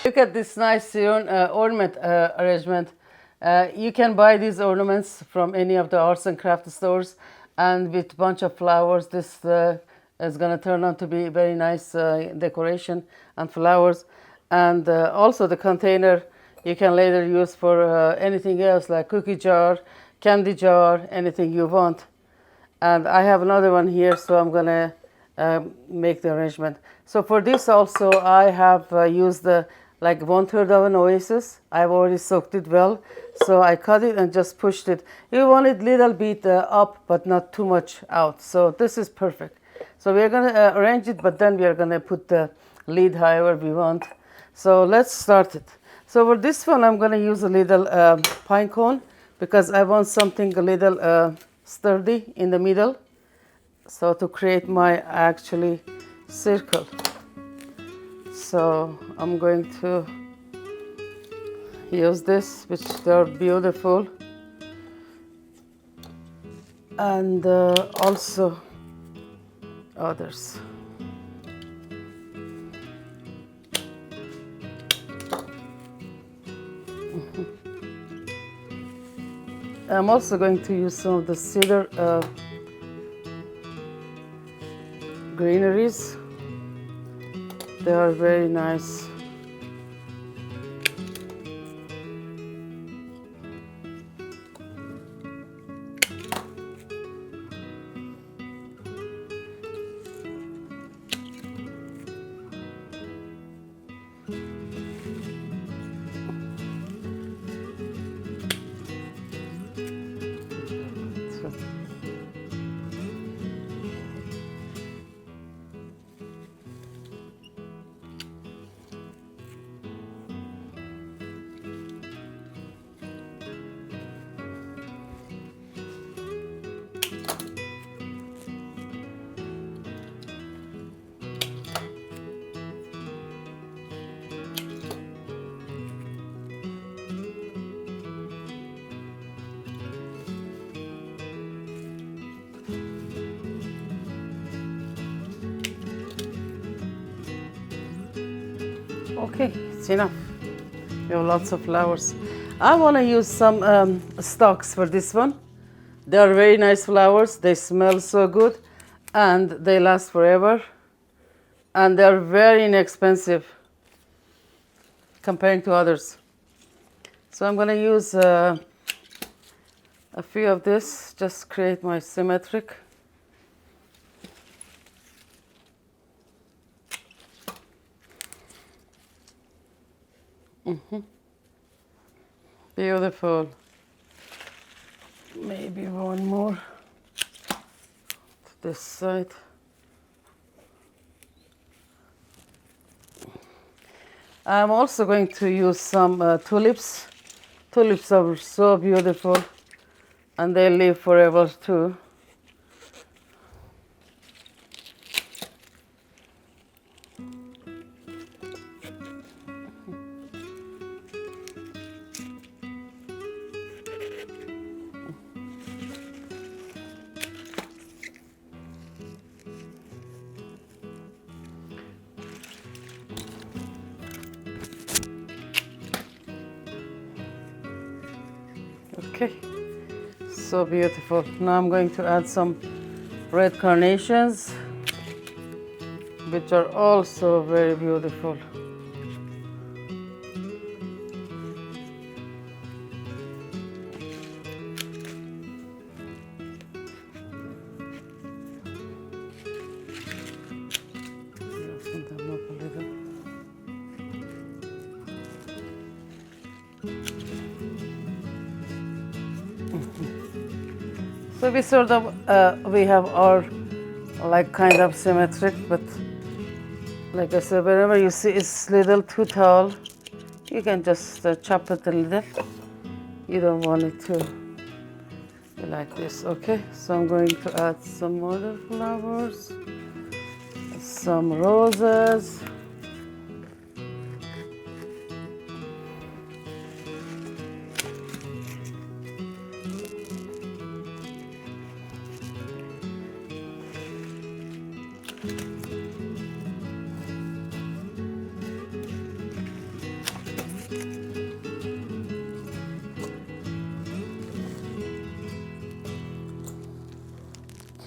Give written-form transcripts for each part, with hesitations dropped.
Look at this nice ornament arrangement. You can buy these ornaments from any of the arts and craft stores, and with a bunch of flowers, this is going to turn out to be very nice decoration and flowers. And also the container you can later use for anything else, like cookie jar, candy jar, anything you want. And I have another one here, so I'm gonna make the arrangement. So for this also, I have used like 1/3 of an oasis. I've already soaked it well, so I cut it and just pushed it. You want it little bit up, but not too much out. So this is perfect. So we are gonna arrange it, but then we are gonna put the lid however we want. So let's start it. So for this one, I'm gonna use a little pine cone because I want something a little sturdy in the middle. So to create my actually circle. So I'm going to use this, which they're beautiful. And also others. I'm also going to use some of the cedar greeneries. They are very nice. Okay, it's enough. We have lots of flowers. I want to use some stalks for this one. They are very nice flowers. They smell so good and they last forever. And they are very inexpensive comparing to others. So I'm going to use a few of this, just create my symmetric. Beautiful. Maybe one more to this side. I'm also going to use some tulips. Tulips are so beautiful and they live forever too. Okay, so beautiful. Now I'm going to add some red carnations, which are also very beautiful. Open them up a little. So we sort of, we have our like kind of symmetric, but like I said, whenever you see it's little too tall, you can just chop it a little. You don't want it to be like this, okay? So I'm going to add some other flowers, some roses.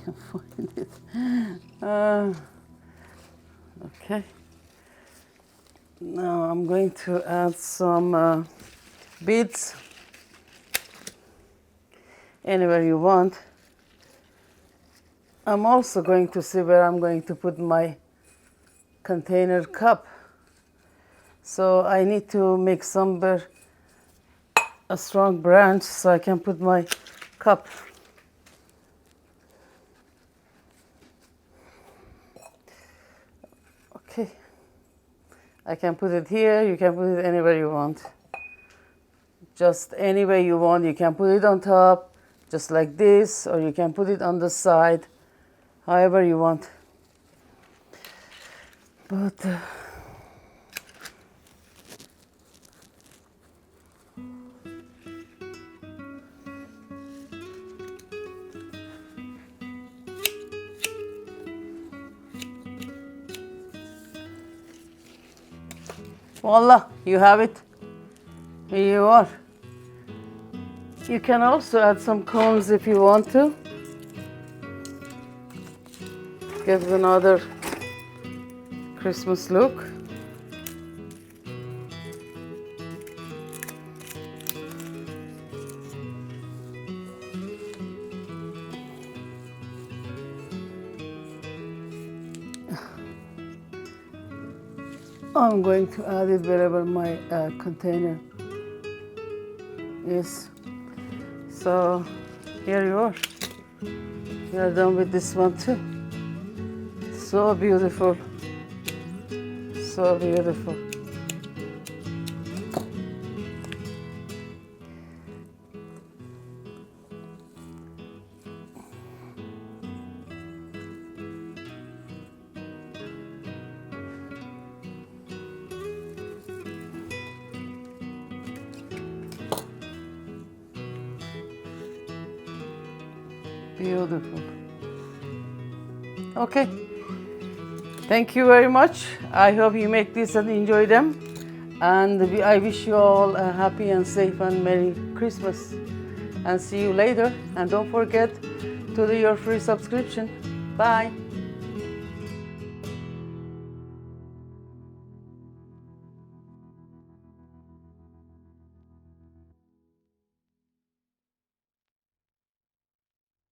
can find it. Uh, okay. Now I'm going to add some beads anywhere you want. I'm also going to see where I'm going to put my container cup. So I need to make somewhere a strong branch so I can put my cup. Okay. I can put it here, you can put it anywhere you want. Just any way you want. You can put it on top, just like this, or you can put it on the side, however you want. But voila, you have it. Here you are. You can also add some cones if you want to. Gives another Christmas look. I'm going to add it wherever my container is. So here you are. We are done with this one too. So beautiful. So beautiful. Beautiful. Okay. Thank you very much. I hope you make this and enjoy them. And I wish you all a happy and safe and Merry Christmas. And see you later. And don't forget to do your free subscription. Bye.